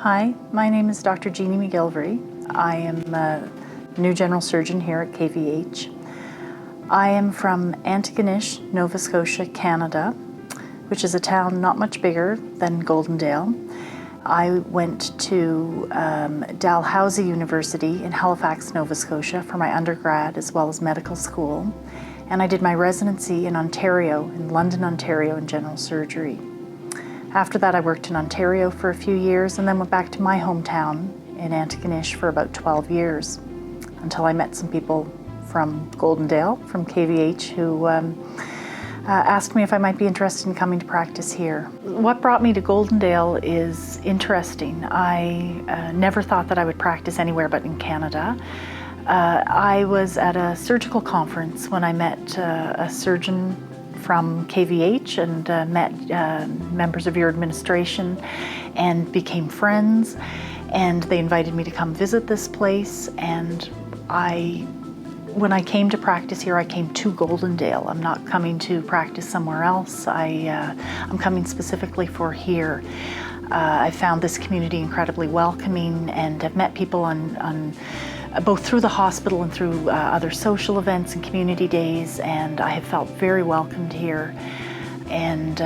Hi, my name is Dr. Jeannie MacGillivray. I am a new general surgeon here at KVH. I am from Antigonish, Nova Scotia, Canada, which is a town not much bigger than Goldendale. I went to Dalhousie University in Halifax, Nova Scotia for my undergrad as well as medical school. And I did my residency in Ontario, in London, Ontario, in general surgery. After that, I worked in Ontario for a few years and then went back to my hometown in Antigonish for about 12 years until I met some people from Goldendale, from KVH, who asked me if I might be interested in coming to practice here. What brought me to Goldendale is interesting. I never thought that I would practice anywhere but in Canada. I was at a surgical conference when I met a surgeon from KVH and met members of your administration and became friends, and they invited me to come visit this place. And when I came to practice here, I came to Goldendale. I'm not coming to practice somewhere else. I'm coming specifically for here. I found this community incredibly welcoming and have met people on both through the hospital and through other social events and community days, and I have felt very welcomed here. And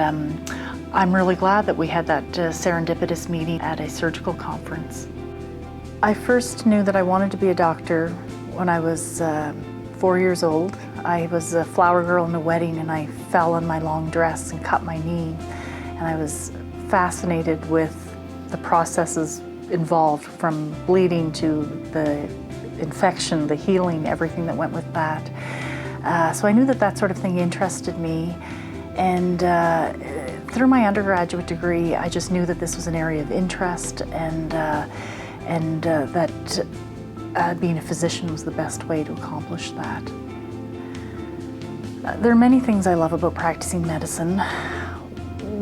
I'm really glad that we had that serendipitous meeting at a surgical conference. I first knew that I wanted to be a doctor when I was 4 years old. I was a flower girl in a wedding and I fell on my long dress and cut my knee. And I was fascinated with the processes involved, from bleeding to the infection, the healing, everything that went with that. So I knew that that sort of thing interested me. And through my undergraduate degree, I just knew that this was an area of interest and that being a physician was the best way to accomplish that. There are many things I love about practicing medicine.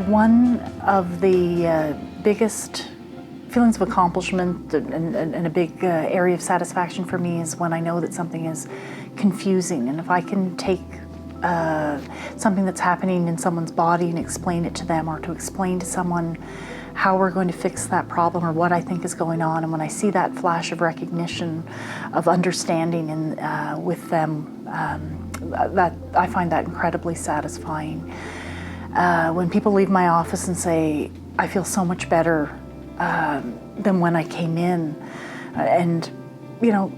One of the biggest feelings of accomplishment and a big area of satisfaction for me is when I know that something is confusing, and if I can take something that's happening in someone's body and explain it to them, or to explain to someone how we're going to fix that problem or what I think is going on, and when I see that flash of recognition, of understanding with them, that I find that incredibly satisfying. When people leave my office and say, I feel so much better than when I came in, and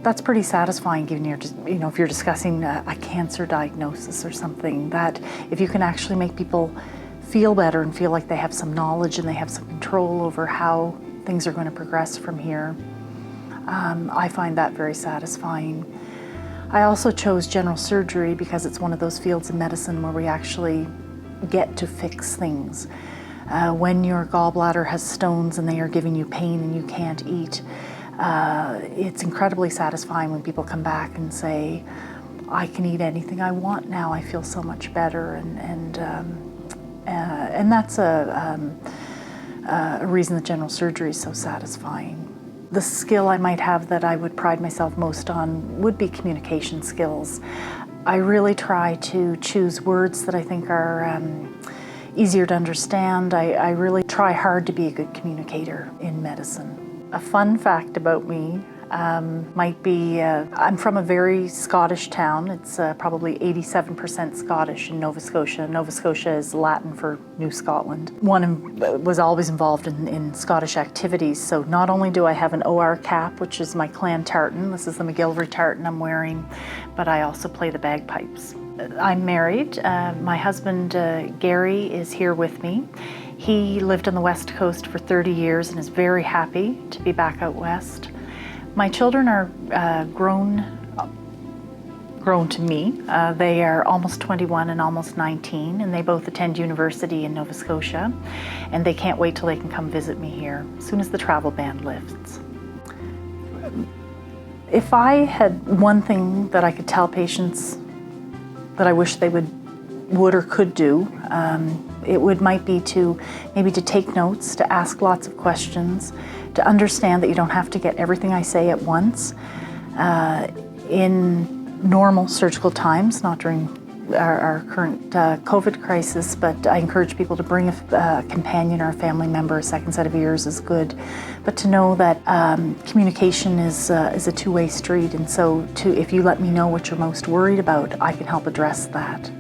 that's pretty satisfying, given if you're discussing a cancer diagnosis or something, that if you can actually make people feel better and feel like they have some knowledge and they have some control over how things are going to progress from here, I find that very satisfying. I also chose general surgery because it's one of those fields in medicine where we actually get to fix things. When your gallbladder has stones and they are giving you pain and you can't eat, it's incredibly satisfying when people come back and say, I can eat anything I want now, I feel so much better, and that's a reason that general surgery is so satisfying. The skill I might have that I would pride myself most on would be communication skills. I really try to choose words that I think are easier to understand. I really try hard to be a good communicator in medicine. A fun fact about me might be I'm from a very Scottish town. It's probably 87% Scottish in Nova Scotia. Nova Scotia is Latin for New Scotland. Was always involved in Scottish activities, so not only do I have an OR cap, which is my clan tartan, this is the MacGillivray tartan I'm wearing, but I also play the bagpipes. I'm married. My husband, Gary, is here with me. He lived on the West Coast for 30 years and is very happy to be back out west. My children are grown to me. They are almost 21 and almost 19, and they both attend university in Nova Scotia, and they can't wait till they can come visit me here as soon as the travel ban lifts. If I had one thing that I could tell patients that I wish they would or could do, it might be to take notes, to ask lots of questions, to understand that you don't have to get everything I say at once. In normal surgical times, not during our current COVID crisis, but I encourage people to bring a companion or a family member. A second set of ears is good, but to know that communication is a two-way street, and so if you let me know what you're most worried about, I can help address that.